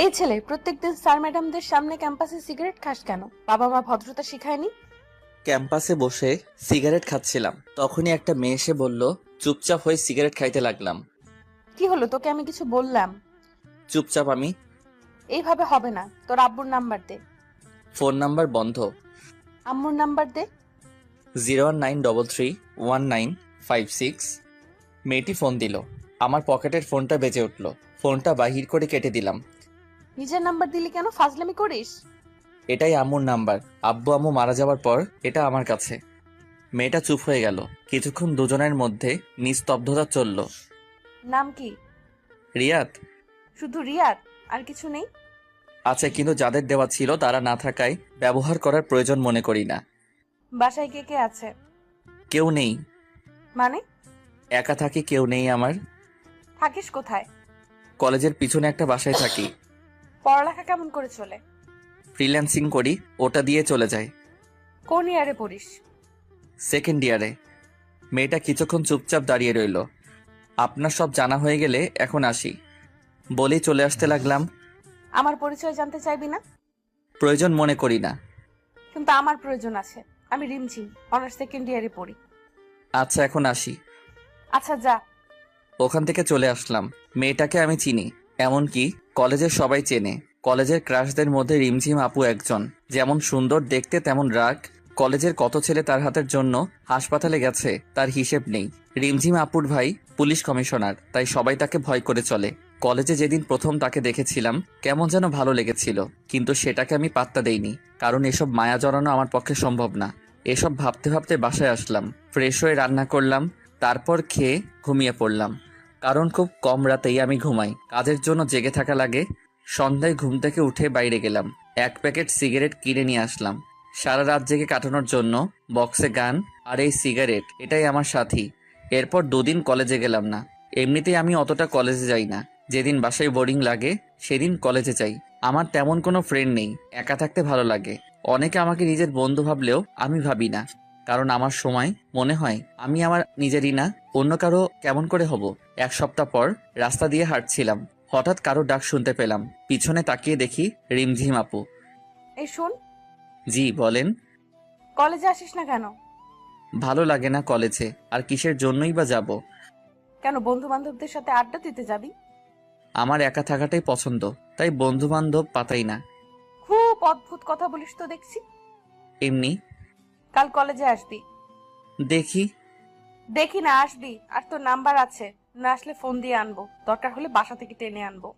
এই ছেলে প্রত্যেকদিন স্যার ম্যাডামদের সামনে ক্যাম্পাসে সিগারেট খাস কেন? বাবা মা ভদ্রতা শিখায়নি? ক্যাম্পাসে বসে সিগারেট খাচ্ছিলাম, তখনই একটা মেয়ে এসে বলল। চুপচাপ হয়ে সিগারেট খাইতে লাগলাম। কি হলো, তোকে আমি কিছু বললাম? চুপচাপ আমি। এইভাবে হবে না, তোর আব্বুর নাম্বার দে। ফোন নাম্বার বন্ধ। আম্মুর নাম্বার দে। 019331956। মেয়েটি ফোন দিল। আমার পকেটের ফোনটা বেজে উঠল। ফোনটা বাহির করে কেটে দিলাম। নিজের নাম্বার দিলি কেন? ফাজলামি করিস? এটাই আম্মুর নাম্বার। আব্বু আম্মু মারা যাওয়ার পর এটা আমার কাছে। মেয়েটা চুপ হয়ে গেল। কিছুক্ষণ দুজনের মধ্যে নিস্তব্ধতা চলল। নাম কি? রিয়াদ। শুধু রিয়াদ? আর কিছু নেই? আছে, কিন্তু যাদের দেওয়া ছিল তারা না থাকায় ব্যবহার করার প্রয়োজন মনে করি না। বাসায় কে কে আছে? কেউ নেই। মানে? একা থাকি, কেউ নেই আমার। থাকিস কোথায়? কলেজের পিছনে একটা বাসায় থাকি। পড়ালেখা কেমন করে চলে? ফ্রিল্যান্সিং করি, ওটা দিয়ে চলে যায়। কোন ইয়ারে পড়িস? সেকেন্ড ইয়ারে। মেয়েটা কিছুক্ষণ চুপচাপ দাঁড়িয়ে রইল। আপনার সব জানা হয়ে গেলে এখন আসি বলেই চলে আসতে লাগলাম। আমার পরিচয় জানতে চাইবি না? প্রয়োজন মনে করি না। কিন্তু আমার প্রয়োজন আছে। আমি রিমঝিম, অনার্স সেকেন্ড ইয়ারে পড়ি। আচ্ছা, এখন আসি। আচ্ছা যা। ওখান থেকে চলে আসলাম। মেয়েটাকে আমি চিনি, এমনকি কলেজের সবাই চেনে। কলেজের ক্রাশদের মধ্যে রিমঝিম আপু একজন। যেমন সুন্দর দেখতে তেমন রাগ। কলেজের কত ছেলে তার হাতের জন্য হাসপাতালে গেছে তার হিসেব নেই। রিমঝিম আপুর ভাই পুলিশ কমিশনার, তাই সবাই তাকে ভয় করে চলে। কলেজে যেদিন প্রথম তাকে দেখেছিলাম কেমন যেন ভালো লেগেছিল, কিন্তু সেটাকে আমি পাত্তা দেইনি, কারণ এসব মায়া জড়ানো আমার পক্ষে সম্ভব না। এসব ভাবতে ভাবতে বাসায় আসলাম, ফ্রেশ হয়ে রান্না করলাম, তারপর খেয়ে ঘুমিয়ে পড়লাম। কারণ খুব কম রাতেই আমি ঘুমাই, কাজের জন্য জেগে থাকা লাগে। সন্ধ্যায় ঘুম থেকে উঠে বাইরে গেলাম, এক প্যাকেট সিগারেট কিনে নিয়ে আসলাম। সারা রাত জেগে কাটানোর জন্য বক্সে গান আর এই সিগারেট, এটাই আমার সাথী। এরপর দুদিন কলেজে গেলাম না। এমনিতেই আমি অতটা কলেজে যাই না। যেদিন বাসায় বোরিং লাগে সেদিন কলেজে যাই। আমার তেমন কোনো ফ্রেন্ড নেই, একা থাকতে ভালো লাগে। অনেকে আমাকে নিজের বন্ধু ভাবলেও আমি ভাবি না, কারণ আমার সময় মনে হয় আমি আমার নিজেরই না, অন্য কারো কেমন করে হব। এক সপ্তাহ পর রাস্তা দিয়ে হাঁটছিলাম, হঠাৎ কারো ডাক শুনতে পেলাম। পিছনে তাকিয়ে দেখি রিমঝিম আপু। এই শোন। জি বলেন। কলেজে আসিস না কেন? ভালো লাগে না কলেজে, আর কিসের জন্যই বা যাব। কেন, বন্ধু বান্ধবদের সাথে আড্ডা দিতে যাবি? আমার একা থাকাটাই পছন্দ, তাই বন্ধু বান্ধব পাতাই না। খুব অদ্ভুত কথা বলিস তো দেখছি। এমনি। কাল কলেজে আসবি? দেখি। দেখি না, আসবি। আর তোর নাম্বার আছে, না আসলে ফোন দিয়ে আনবো, দরকার হলে বাসা থেকে টেনে আনবো।